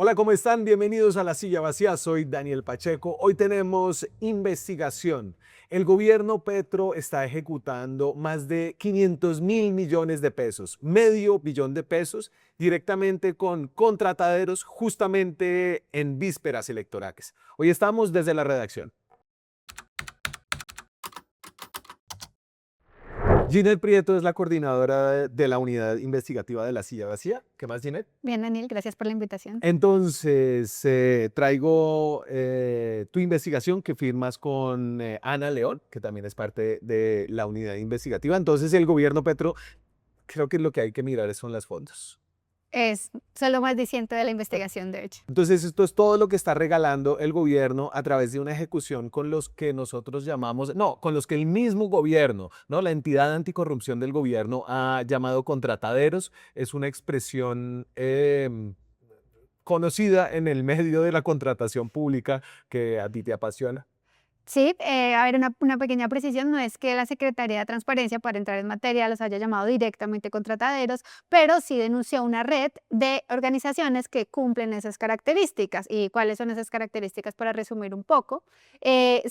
Hola, ¿cómo están? Bienvenidos a La Silla Vacía. Soy Daniel Pacheco. Hoy tenemos investigación. El gobierno Petro está ejecutando más de 500.000 millones de pesos, medio billón de pesos, directamente con contrataderos justamente en vísperas electorales. Hoy estamos desde la redacción. Ginette Prieto es la coordinadora de la unidad investigativa de La Silla Vacía. ¿Qué más, Ginette? Bien, Daniel, gracias por la invitación. Entonces, traigo tu investigación que firmas con Ana León, que también es parte de la unidad investigativa. Entonces, el gobierno Petro, creo que lo que hay que mirar son las fondos. Es solo más diciente de la investigación, de hecho. Entonces, esto es todo lo que está regalando el gobierno a través de una ejecución con los que nosotros llamamos, no, con los que el mismo gobierno, ¿no? La entidad anticorrupción del gobierno ha llamado contrataderos. Es una expresión conocida en el medio de la contratación pública que a ti te apasiona. Sí, a ver, una pequeña precisión, no es que la Secretaría de Transparencia, para entrar en materia, los haya llamado directamente contrataderos, pero sí denunció una red de organizaciones que cumplen esas características. ¿Y cuáles son esas características? Para resumir un poco,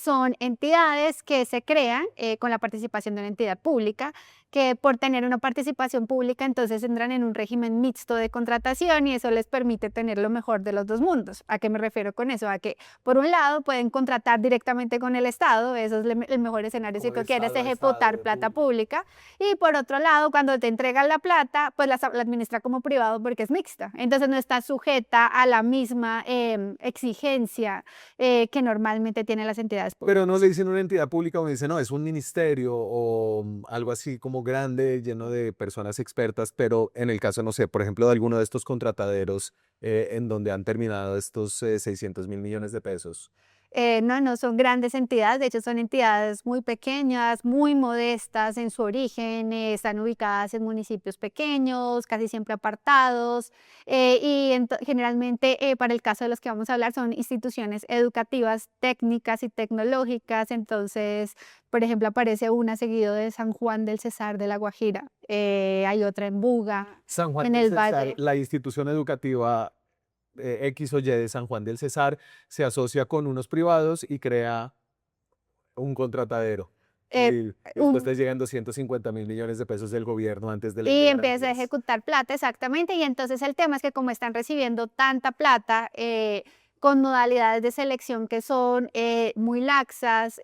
son entidades que se crean con la participación de una entidad pública, que por tener una participación pública, entonces entran en un régimen mixto de contratación y eso les permite tener lo mejor de los dos mundos. ¿A qué me refiero con eso? A que, por un lado, pueden contratar directamente con el Estado, eso es el mejor escenario si Como de tú quieres estado a estado, ejecutar de plata público. pública, y por otro lado, cuando te entregan la plata, pues la administra como privado porque es mixta, entonces no está sujeta a la misma exigencia que normalmente tienen las entidades Pero no públicas. le dicen una entidad pública, uno dice, no, es un ministerio o algo así como grande, lleno de personas expertas, pero en el caso, no sé, por ejemplo, de alguno de estos contrataderos en donde han terminado estos 600.000 millones de pesos. No son grandes entidades, de hecho son entidades muy pequeñas, muy modestas en su origen, están ubicadas en municipios pequeños, casi siempre apartados, generalmente para el caso de los que vamos a hablar son instituciones educativas, técnicas y tecnológicas, entonces, por ejemplo, aparece una seguido de San Juan del Cesar de La Guajira, hay otra en Buga, San Juan en del el Cesar, Valle. la institución educativa X o Y de San Juan del Cesar, se asocia con unos privados y crea un contratadero. eh, Y después un te llegan 250.000 millones de pesos del gobierno antes de ley Y de empieza a garantías. ejecutar plata, exactamente. Y entonces el tema es que como están recibiendo tanta plata, con modalidades de selección que son muy laxas,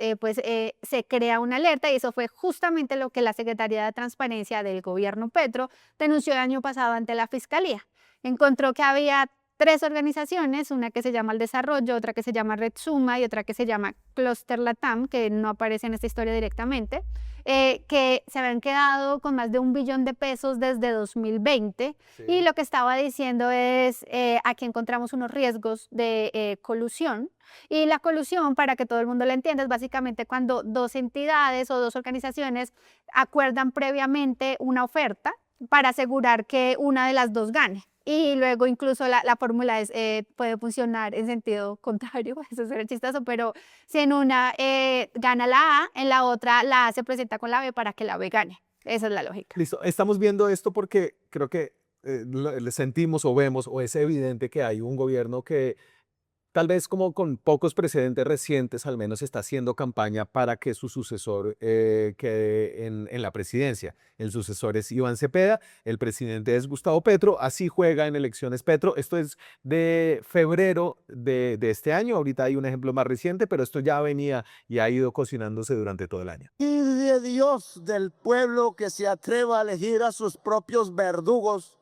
se crea una alerta y eso fue justamente lo que la Secretaría de Transparencia del gobierno Petro denunció el año pasado ante la Fiscalía. Encontró que había tres organizaciones, una que se llama El Desarrollo, otra que se llama Red Suma y otra que se llama Cluster Latam, que no aparece en esta historia directamente, que se habían quedado con más de 1 billón de pesos desde 2020 y Sí. lo que estaba diciendo es, aquí encontramos unos riesgos de colusión y la colusión, para que todo el mundo la entienda, es básicamente cuando dos entidades o dos organizaciones acuerdan previamente una oferta para asegurar que una de las dos gane. Y luego incluso la fórmula puede funcionar en sentido contrario, eso sería chistoso, pero si en una gana la A, en la otra la A se presenta con la B para que la B gane. Esa es la lógica. Listo, estamos viendo esto porque creo que le sentimos o vemos o es evidente que hay un gobierno que tal vez como con pocos precedentes recientes, al menos está haciendo campaña para que su sucesor quede en la presidencia. El sucesor es Iván Cepeda, el presidente es Gustavo Petro, así juega en elecciones Petro. Esto es de febrero de este año, ahorita hay un ejemplo más reciente, pero esto ya venía y ha ido cocinándose durante todo el año. Y de Dios del pueblo que se atreva a elegir a sus propios verdugos,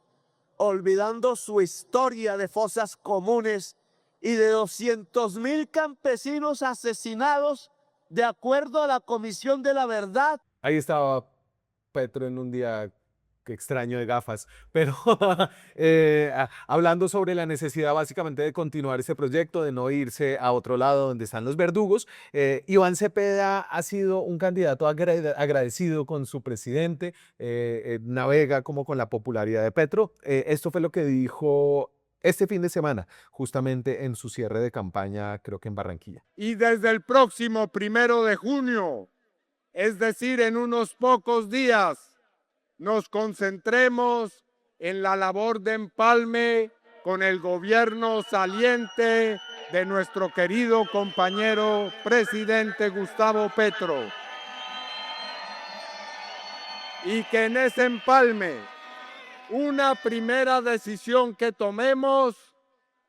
olvidando su historia de fosas comunes y de 200.000 campesinos asesinados de acuerdo a la Comisión de la Verdad. Ahí estaba Petro en un día que extraño de gafas, pero hablando sobre la necesidad básicamente de continuar ese proyecto, de no irse a otro lado donde están los verdugos, Iván Cepeda ha sido un candidato agradecido con su presidente, navega como con la popularidad de Petro. Esto fue lo que dijo este fin de semana, justamente en su cierre de campaña, creo que en Barranquilla. Y desde el próximo 1 de junio, es decir, en unos pocos días, nos concentremos en la labor de empalme con el gobierno saliente de nuestro querido compañero presidente Gustavo Petro. Y que en ese empalme, una primera decisión que tomemos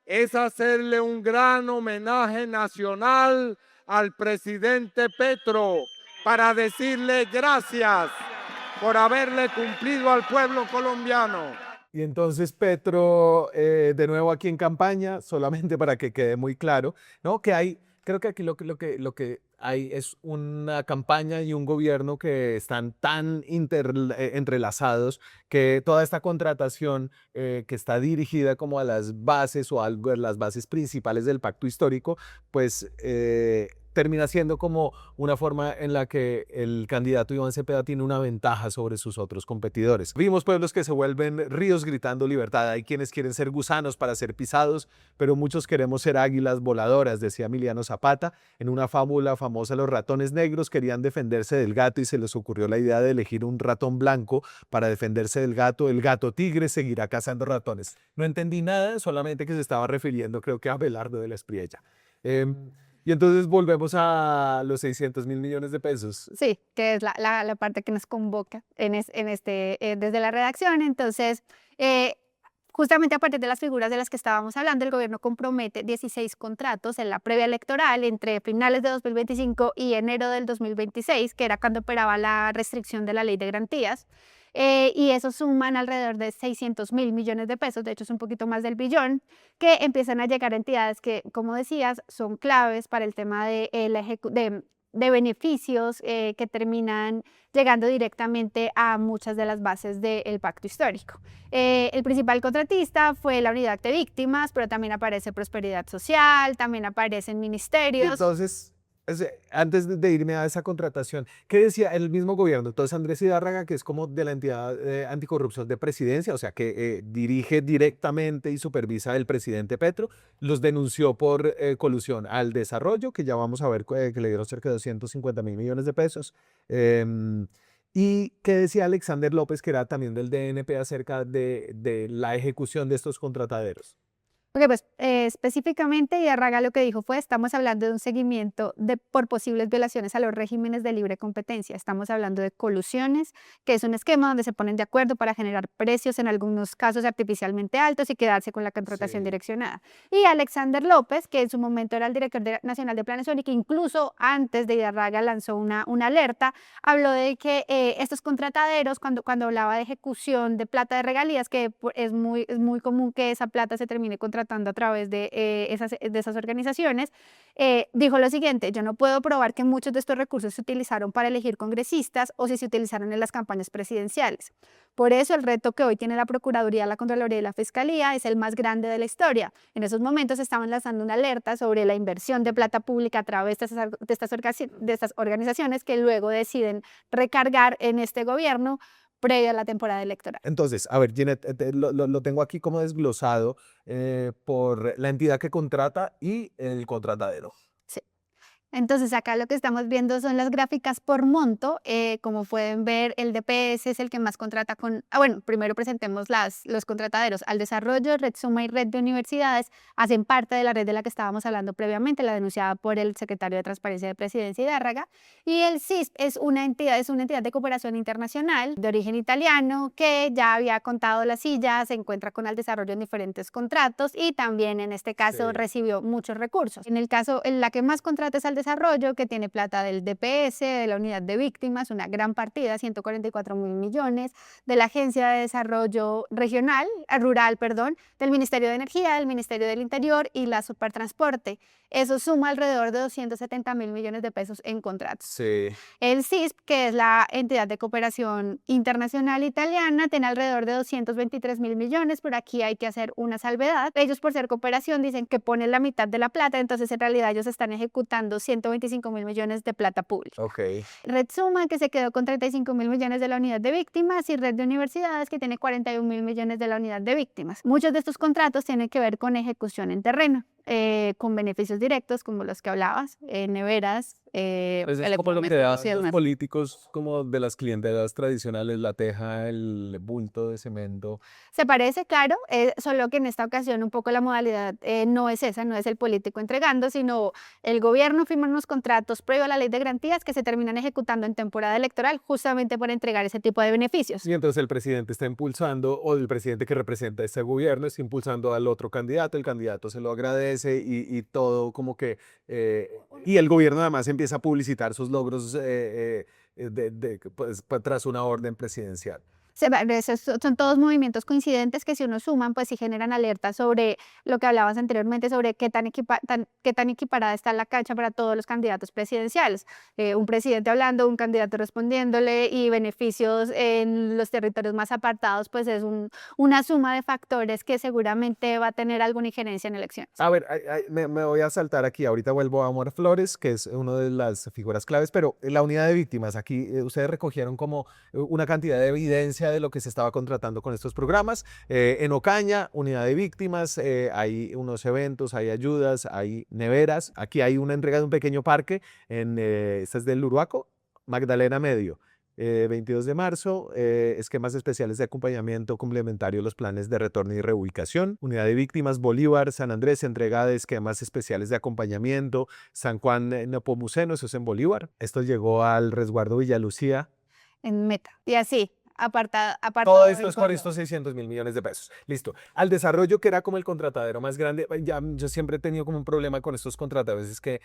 es hacerle un gran homenaje nacional al presidente Petro para decirle gracias por haberle cumplido al pueblo colombiano. Y entonces Petro, de nuevo aquí en campaña, solamente para que quede muy claro, ¿no? Que hay, creo que aquí lo que hay es una campaña y un gobierno que están tan entrelazados que toda esta contratación que está dirigida como a las bases o a las bases principales del pacto histórico, pues termina siendo como una forma en la que el candidato Iván Cepeda tiene una ventaja sobre sus otros competidores. Vimos pueblos que se vuelven ríos gritando libertad. Hay quienes quieren ser gusanos para ser pisados, pero muchos queremos ser águilas voladoras, decía Emiliano Zapata. En una fábula famosa, los ratones negros querían defenderse del gato y se les ocurrió la idea de elegir un ratón blanco para defenderse del gato. El gato tigre seguirá cazando ratones. No entendí nada, solamente que se estaba refiriendo, creo que a Abelardo de la Espriella. Y entonces volvemos a los 600.000 millones de pesos. Sí, que es la parte que nos convoca desde la redacción. Entonces, justamente a partir de las figuras de las que estábamos hablando, el gobierno compromete 16 contratos en la previa electoral entre finales de 2025 y enero del 2026, que era cuando operaba la restricción de la ley de garantías. Y eso suman alrededor de 600.000 millones de pesos, de hecho es un poquito más del billón, que empiezan a llegar a entidades que, como decías, son claves para el tema de beneficios que terminan llegando directamente a muchas de las bases del pacto histórico. El principal contratista fue la unidad de víctimas, pero también aparece Prosperidad Social, también aparecen Y ministerios. entonces, antes de irme a esa contratación, ¿qué decía el mismo gobierno? Entonces Andrés Hidárraga, que es como de la entidad anticorrupción de presidencia, o sea, que dirige directamente y supervisa el presidente Petro, los denunció por colusión al desarrollo, que ya vamos a ver que le dieron cerca de 250.000 millones de pesos. Y qué decía Alexander López, que era también del DNP, acerca de la ejecución de estos contrataderos. Porque pues específicamente Hidárraga lo que dijo fue, estamos hablando de un seguimiento por posibles violaciones a los regímenes de libre competencia. Estamos hablando de colusiones, que es un esquema donde se ponen de acuerdo para generar precios en algunos casos artificialmente altos y quedarse con la contratación Sí. direccionada. Y Alexander López, que en su momento era el director nacional de Planeación y que incluso antes de Hidárraga lanzó una alerta, habló de que estos contrataderos, cuando hablaba de ejecución de plata de regalías, que es muy común que esa plata se termine contratando a través de esas organizaciones, dijo lo siguiente: yo no puedo probar que muchos de estos recursos se utilizaron para elegir congresistas o si se utilizaron en las campañas presidenciales. Por eso el reto que hoy tiene la Procuraduría, la Contraloría y la Fiscalía es el más grande de la historia. En esos momentos estaban lanzando una alerta sobre la inversión de plata pública a través de estas organizaciones que luego deciden recargar en este gobierno previo a la temporada electoral. Entonces, a ver, Ginette, lo tengo aquí como desglosado por la entidad que contrata y el contratadero. Sí. Entonces, acá lo que estamos viendo son las gráficas por monto. Como pueden ver, el DPS es el que más contrata con... bueno, primero presentemos los contrataderos. Al Desarrollo, Red Suma y Red de Universidades hacen parte de la red de la que estábamos hablando previamente, la denunciada por el secretario de Transparencia de Presidencia, Hidárraga. Y el CISP es una entidad de cooperación internacional de origen italiano que ya había contado la silla, se encuentra con Al Desarrollo en diferentes contratos y también en este caso Sí. recibió muchos recursos. En el caso, en la que más contrata es Al Desarrollo, que tiene plata del DPS, de la Unidad de Víctimas, una gran partida, 144.000 millones, de la Agencia de Desarrollo Rural, del Ministerio de Energía, del Ministerio del Interior y la Supertransporte. Eso suma alrededor de 270.000 millones de pesos en contratos. Sí. El CISP, que es la entidad de cooperación internacional italiana, tiene alrededor de 223.000 millones, pero aquí hay que hacer una salvedad. Ellos, por ser cooperación, dicen que ponen la mitad de la plata, entonces en realidad ellos están ejecutando 125.000 millones de plata pública. Ok. Red Suma, que se quedó con 35.000 millones de la Unidad de Víctimas, y Red de Universidades, que tiene 41.000 millones de la Unidad de Víctimas. Muchos de estos contratos tienen que ver con ejecución en terreno, con beneficios directos, como los que hablabas, neveras, Pues es el como lo que economista hacen los demás. políticos como de las clientelas tradicionales, la teja, el bulto de cemento. Se parece, claro, solo que en esta ocasión un poco la modalidad no es esa, no es el político entregando, sino el gobierno firma unos contratos previo a la ley de garantías que se terminan ejecutando en temporada electoral justamente por entregar ese tipo de beneficios. Y entonces el presidente está impulsando, o el presidente que representa ese gobierno está impulsando al otro candidato, el candidato se lo agradece y todo como que, y el gobierno además empieza a publicitar sus logros tras una orden presidencial. Son todos movimientos coincidentes que si uno suman, pues sí generan alertas sobre lo que hablabas anteriormente, sobre qué tan equiparada está la cancha para todos los candidatos presidenciales. Un presidente hablando, un candidato respondiéndole y beneficios en los territorios más apartados, pues es una suma de factores que seguramente va a tener alguna injerencia en elecciones. A ver, me voy a saltar aquí. Ahorita vuelvo a Omar Flores, que es una de las figuras claves, pero la unidad de víctimas, aquí ustedes recogieron como una cantidad de evidencia de lo que se estaba contratando con estos programas. En Ocaña, unidad de víctimas, hay unos eventos, hay ayudas, hay neveras. Aquí hay una entrega de un pequeño parque, este es del Uruaco, Magdalena Medio. 22 de marzo, esquemas especiales de acompañamiento complementario a los planes de retorno y reubicación. Unidad de víctimas Bolívar, San Andrés, entrega de esquemas especiales de acompañamiento. San Juan Nepomuceno, eso es en Bolívar. Esto llegó al resguardo Villalucía. En meta. Y así, apartado Todo de esto es por estos 600.000 millones de pesos. Listo. Al desarrollo, que era como el contratadero más grande, ya, yo siempre he tenido como un problema con estos contratadores, es que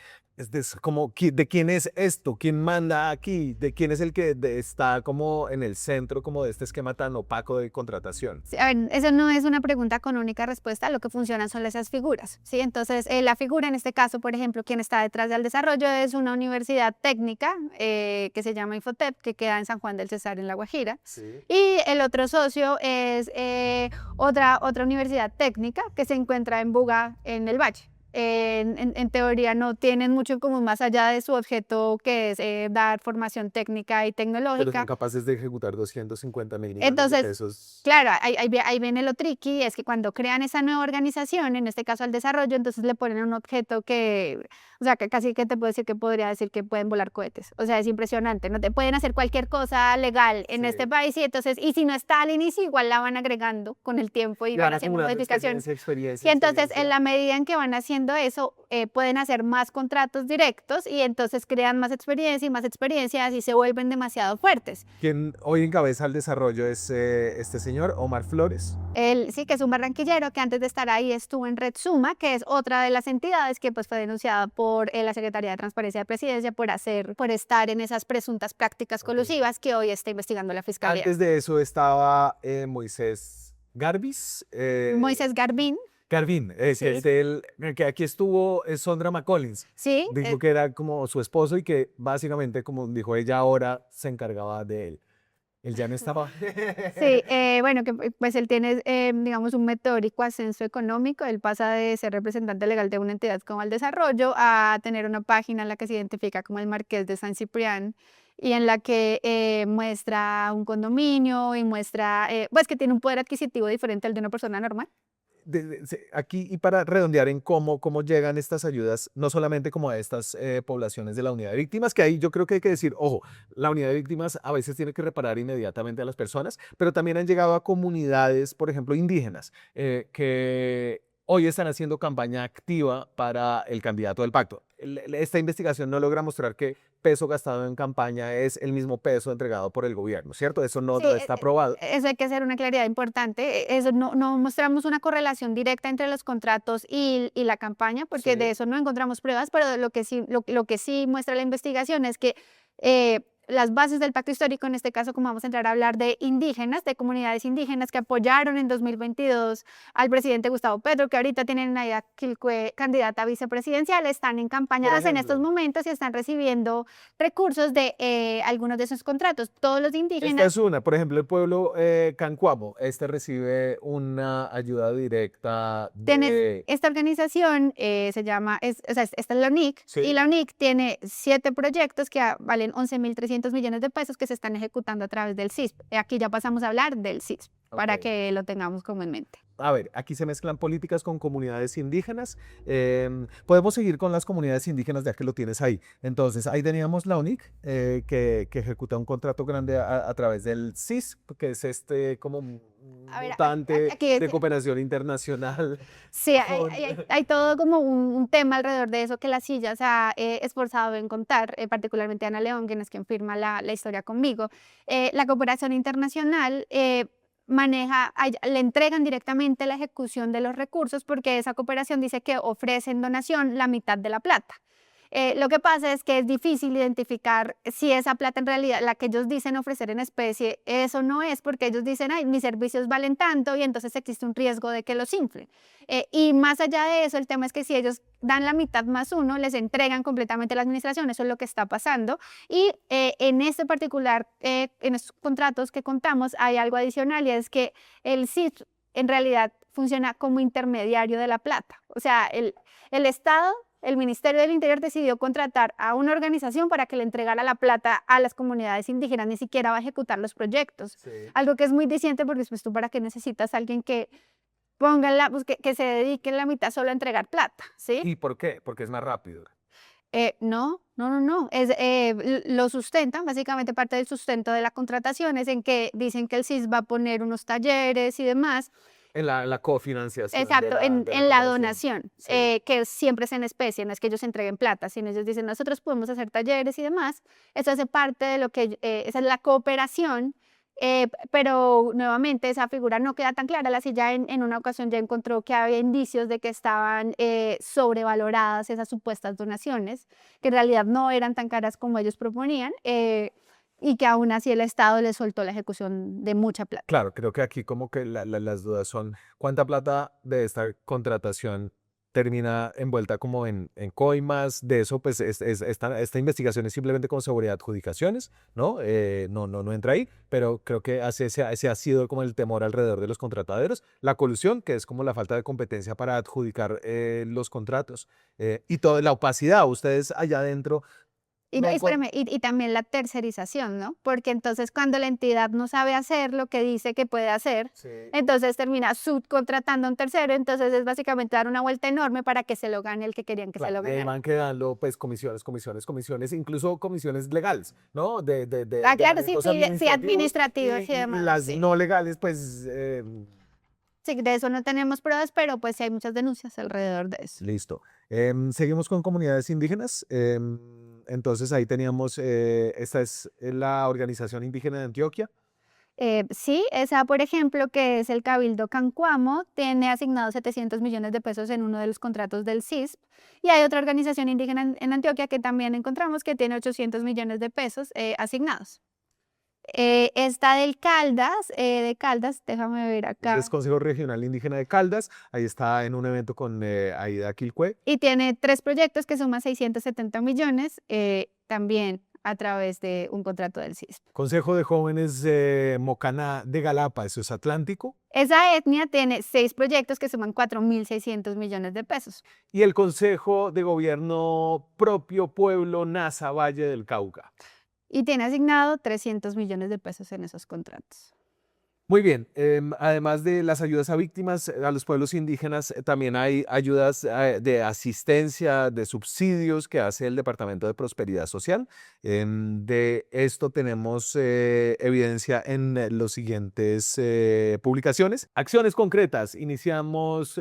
como, ¿de quién es esto? ¿Quién manda aquí? ¿De quién es el que está como en el centro como de este esquema tan opaco de contratación? Sí, a ver, eso no es una pregunta con única respuesta, lo que funcionan son esas figuras, ¿sí? Entonces, la figura en este caso, por ejemplo, quien está detrás del desarrollo es una universidad técnica que se llama Infotep, que queda en San Juan del Cesar, en La Guajira. Sí. Y el otro socio es otra universidad técnica que se encuentra en Buga, en el Valle. En teoría no tienen mucho en común más allá de su objeto, que es dar formación técnica y Pero son tecnológica. capaces de ejecutar 250.000 millones de Entonces, pesos. claro, ahí viene lo tricky, es que cuando crean esa nueva organización, en este caso al desarrollo, entonces le ponen un objeto que, o sea, que casi que te puedo decir que podría decir que pueden volar cohetes. O sea, es impresionante, no te pueden hacer cualquier cosa legal en Sí. este país y entonces, y si no está al inicio, igual la van agregando con el tiempo y van haciendo modificaciones. Y entonces, en la medida en que van haciendo eso, pueden hacer más contratos directos y entonces crean más experiencia y más experiencias y se vuelven demasiado fuertes. Quien hoy encabeza el desarrollo es este señor, Omar Flores. Él sí que es un barranquillero que antes de estar ahí estuvo en Red Suma, que es otra de las entidades que pues fue denunciada por la Secretaría de Transparencia de Presidencia por estar en esas presuntas prácticas colusivas que hoy está investigando la Fiscalía. Antes de eso estaba Moisés Garbis. Moisés Garbín. Garvin, Sí. el que aquí estuvo es Sondra McCollins. Sí, Dijo que era como su esposo y que básicamente, como dijo ella, ahora se encargaba de él. Él ya no estaba. sí, bueno, que pues él tiene, digamos, un meteórico ascenso económico. Él pasa de ser representante legal de una entidad como el desarrollo a tener una página en la que se identifica como el Marqués de San Ciprián y en la que muestra un condominio y muestra, pues que tiene un poder adquisitivo diferente al de una persona normal. Aquí, y para redondear en cómo llegan estas ayudas, no solamente como a estas poblaciones de la unidad de víctimas, que ahí yo creo que hay que decir, ojo, la unidad de víctimas a veces tiene que reparar inmediatamente a las personas, pero también han llegado a comunidades, por ejemplo, indígenas, que hoy están haciendo campaña activa para el candidato del pacto. Esta investigación no logra mostrar que peso gastado en campaña es el mismo peso entregado por el gobierno, ¿cierto? Eso no Sí, está probado. eso hay que hacer una claridad importante. Eso no mostramos una correlación directa entre los contratos y la campaña, porque Sí. de eso no encontramos pruebas, pero lo que sí muestra la investigación es que las bases del pacto histórico, en este caso, como vamos a entrar a hablar de indígenas, de comunidades indígenas que apoyaron en 2022 al presidente Gustavo Petro, que ahorita tienen a Ida Quilcue candidata a vicepresidencial, están en campañadas en estos momentos y están recibiendo recursos de algunos de esos contratos. Todos los Esta indígenas. es una, por ejemplo, el pueblo Cancuamo, recibe una ayuda directa de... Esta organización se llama, o sea, esta es la UNIC, Sí. y la UNIC tiene 7 proyectos que valen 11.300 millones de pesos que se están ejecutando a través del CISP. Aquí ya pasamos a hablar del CISP. para Ok. que lo tengamos como en mente. A ver, aquí se mezclan políticas con comunidades indígenas. Podemos seguir con las comunidades indígenas ya que lo tienes ahí. Entonces, ahí teníamos la UNIC, que ejecuta un contrato grande a través del CIS, que es este como un A ver, mutante aquí de cooperación internacional. sí, con- hay todo como un tema alrededor de eso que la silla se ha esforzado en contar, particularmente Ana León, quien es quien firma la historia conmigo. La cooperación internacional le entregan directamente la ejecución de los recursos porque esa cooperación dice que ofrece en donación la mitad de la plata. Lo que pasa es que es difícil identificar si esa plata en realidad, la que ellos dicen ofrecer en especie, eso no es porque ellos dicen, ay, mis servicios valen tanto y entonces existe un riesgo de que los inflen. Y más allá de eso, el tema es que si ellos dan la mitad más uno, les entregan completamente la administración, eso es lo que está pasando. Y en este particular, en estos contratos que contamos, hay algo adicional y es que el CIS en realidad funciona como intermediario de la plata. O sea, el Estado, el Ministerio del Interior decidió contratar a una organización para que le entregara la plata a las comunidades indígenas, ni siquiera va a ejecutar los proyectos. Sí. Algo que es muy diciente porque pues, tú para qué necesitas a alguien que pues, que se dedique la mitad solo a entregar plata, ¿sí? ¿Y por qué? Porque es más rápido. No. Lo sustentan, básicamente parte del sustento de la contratación es en que dicen que el CIS va a poner unos talleres y demás. En la cofinanciación Exacto, de en la la cooperación. donación, Sí. Que siempre es en especie, no es que ellos entreguen plata, sino ellos dicen, nosotros podemos hacer talleres y demás. Eso hace parte de lo que, esa es la cooperación, pero nuevamente esa figura no queda tan clara. La silla en una ocasión ya encontró que había indicios de que estaban sobrevaloradas esas supuestas donaciones, que en realidad no eran tan caras como ellos proponían. Y que aún así el Estado les soltó la ejecución de mucha plata. Claro, creo que aquí como que las dudas son cuánta plata de esta contratación termina envuelta como en coimas, de eso pues esta investigación es simplemente como sobre adjudicaciones, ¿no? No entra ahí, pero creo que ese ha sido como el temor alrededor de los contrataderos, la colusión, que es como la falta de competencia para adjudicar los contratos, y toda la opacidad, ustedes allá adentro Y, no espérame, y también la tercerización, ¿no? Porque entonces cuando la entidad no sabe hacer lo que dice que puede hacer, Sí. entonces termina subcontratando a un tercero, entonces es básicamente dar una vuelta enorme para que se lo gane el que querían que se Claro, lo y ahí ganara. van quedando pues comisiones, incluso comisiones legales, ¿no? Ah, De claro, sí, manejos sí, administrativos administrativos y y demás, las sí. no legales, pues Sí, de eso no tenemos pruebas, pero pues sí hay muchas denuncias alrededor de eso. listo. Seguimos con comunidades indígenas. Entonces ahí teníamos, esta es la Organización Indígena de Antioquia. Sí, esa, por ejemplo, que es el Cabildo Cancuamo, tiene asignados 700 millones de pesos en uno de los contratos del CISP. Y hay otra organización indígena en Antioquia que también encontramos que tiene 800 millones de pesos asignados. Esta de Caldas, déjame ver Es acá. Consejo Regional Indígena de Caldas. Ahí está en un evento con Aida Quilcue. Y tiene 3 proyectos que suman 670 millones, también a través de un contrato del CISP. Consejo de Jóvenes Mocaná de Galapa, eso es Atlántico. Esa etnia tiene 6 proyectos que suman 4.600 millones de pesos. Y el Consejo de Gobierno Propio Pueblo Nasa Valle del Cauca. Y tiene asignado 300 millones de pesos en esos contratos. Muy bien, además de las ayudas a víctimas, a los pueblos indígenas, también hay ayudas de asistencia, de subsidios que hace el Departamento de Prosperidad Social. De esto tenemos evidencia en los siguientes publicaciones. Acciones concretas. Iniciamos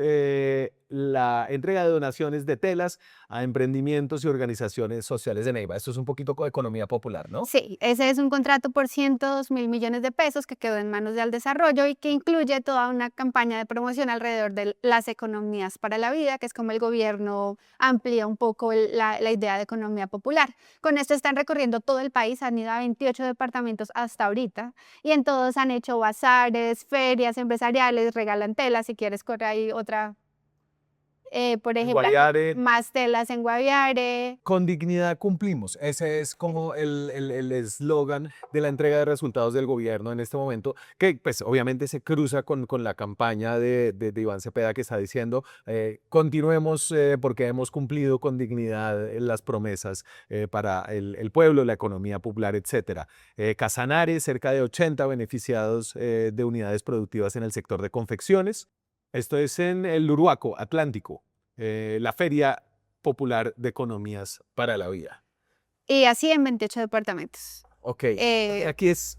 la entrega de donaciones de telas a emprendimientos y organizaciones sociales de Neiva. Esto es un poquito de economía popular, ¿no? Sí, ese es un contrato por 102.000 millones de pesos que quedó en manos de Aldesarrollo y que incluye toda una campaña de promoción alrededor de las economías para la vida, que es como el gobierno amplía un poco la idea de economía popular. Con esto están recorriendo todo el país, han ido a 28 departamentos hasta ahorita y en todos han hecho bazares, ferias empresariales, regalan telas, si quieres corre ahí otra. por En ejemplo, Guaviare, más telas en Guaviare. con dignidad cumplimos. Ese es como el eslogan de la entrega de resultados del gobierno en este momento, que pues obviamente se cruza con la campaña de Iván Cepeda, que está diciendo continuemos porque hemos cumplido con dignidad las promesas para el pueblo, la economía popular, etcétera. Casanare, cerca de 80 beneficiados de unidades productivas en el sector de confecciones. Esto es en el Uruaco, Atlántico, la Feria Popular de Economías para la Vida. Y así en 28 departamentos. Ok, Eh, aquí es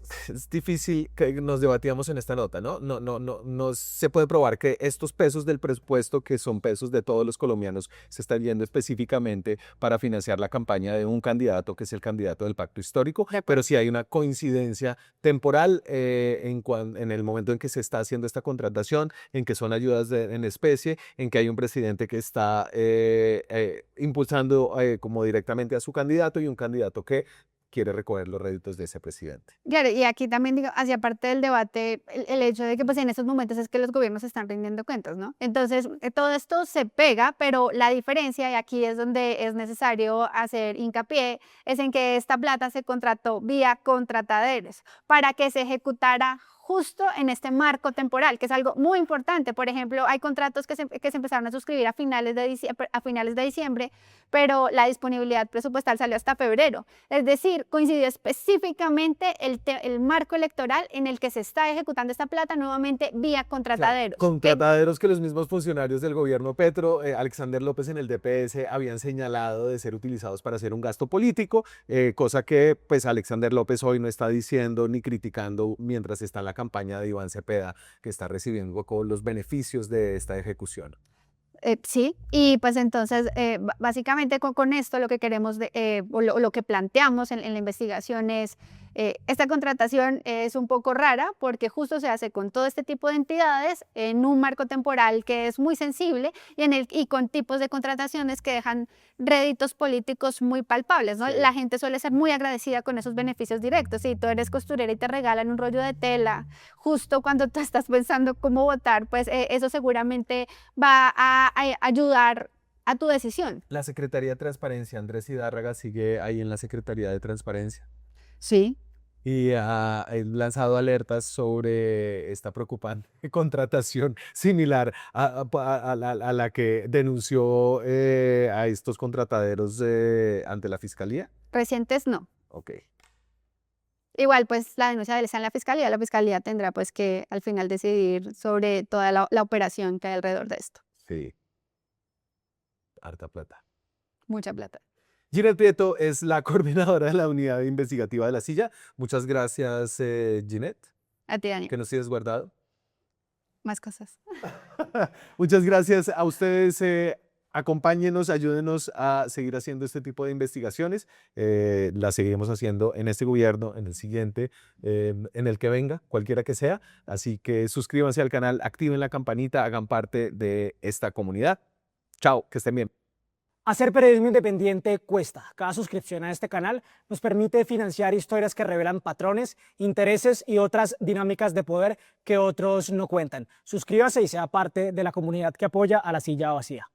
difícil que nos debatíamos en esta nota, ¿no? No se puede probar que estos pesos del presupuesto, que son pesos de todos los colombianos, se están yendo específicamente para financiar la campaña de un candidato que es el candidato del Pacto Histórico, De acuerdo. pero sí hay una coincidencia temporal en el momento en que se está haciendo esta contratación, en que son ayudas en especie, en que hay un presidente que está impulsando como directamente a su candidato y un candidato que quiere recoger los réditos de ese presidente. Claro, y aquí también digo, hacia parte del debate, el hecho de que pues en estos momentos es que los gobiernos están rindiendo cuentas, ¿no? Entonces, todo esto se pega, pero la diferencia, y aquí es donde es necesario hacer hincapié, es en que esta plata se contrató vía contrataderos para que se ejecutara justo en este marco temporal, que es algo muy importante. Por ejemplo, hay contratos que se empezaron a suscribir a finales de diciembre, pero la disponibilidad presupuestal salió hasta febrero. Es decir, coincidió específicamente el marco electoral en el que se está ejecutando esta plata nuevamente vía contrataderos. Contrataderos que los mismos funcionarios del gobierno Petro, Alexander López en el DPS, habían señalado de ser utilizados para hacer un gasto político, cosa que pues Alexander López hoy no está diciendo ni criticando mientras está en la campaña de Iván Cepeda, que está recibiendo los beneficios de esta ejecución. Sí, y pues entonces básicamente con esto lo que queremos o lo que planteamos en la investigación es esta contratación es un poco rara porque justo se hace con todo este tipo de entidades en un marco temporal que es muy sensible y con tipos de contrataciones que dejan réditos políticos muy palpables, ¿no? Sí. La gente suele ser muy agradecida con esos beneficios directos. Si tú eres costurera y te regalan un rollo de tela justo cuando tú estás pensando cómo votar, pues eso seguramente va a ayudar a tu decisión. La Secretaría de Transparencia, Andrés Hidárraga, sigue ahí en la Secretaría de Transparencia Sí. y ha lanzado alertas sobre esta preocupante contratación similar a la que denunció a estos contrataderos ante la Fiscalía. Recientes no. Ok. Igual pues la denuncia de él está en la fiscalía tendrá pues que al final decidir sobre toda la operación que hay alrededor de esto. Sí. Harta plata. Mucha plata. Ginette Prieto es la coordinadora de la unidad investigativa de La Silla. Muchas gracias, Ginette, A ti, Daniel. que nos tienes guardado. Más cosas. Muchas gracias a ustedes. Acompáñenos, ayúdenos a seguir haciendo este tipo de investigaciones. Las seguiremos haciendo en este gobierno, en el siguiente, en el que venga, cualquiera que sea. Así que suscríbanse al canal, activen la campanita, hagan parte de esta comunidad. Chao, que estén bien. Hacer periodismo independiente cuesta. Cada suscripción a este canal nos permite financiar historias que revelan patrones, intereses y otras dinámicas de poder que otros no cuentan. Suscríbase y sea parte de la comunidad que apoya a La Silla Vacía.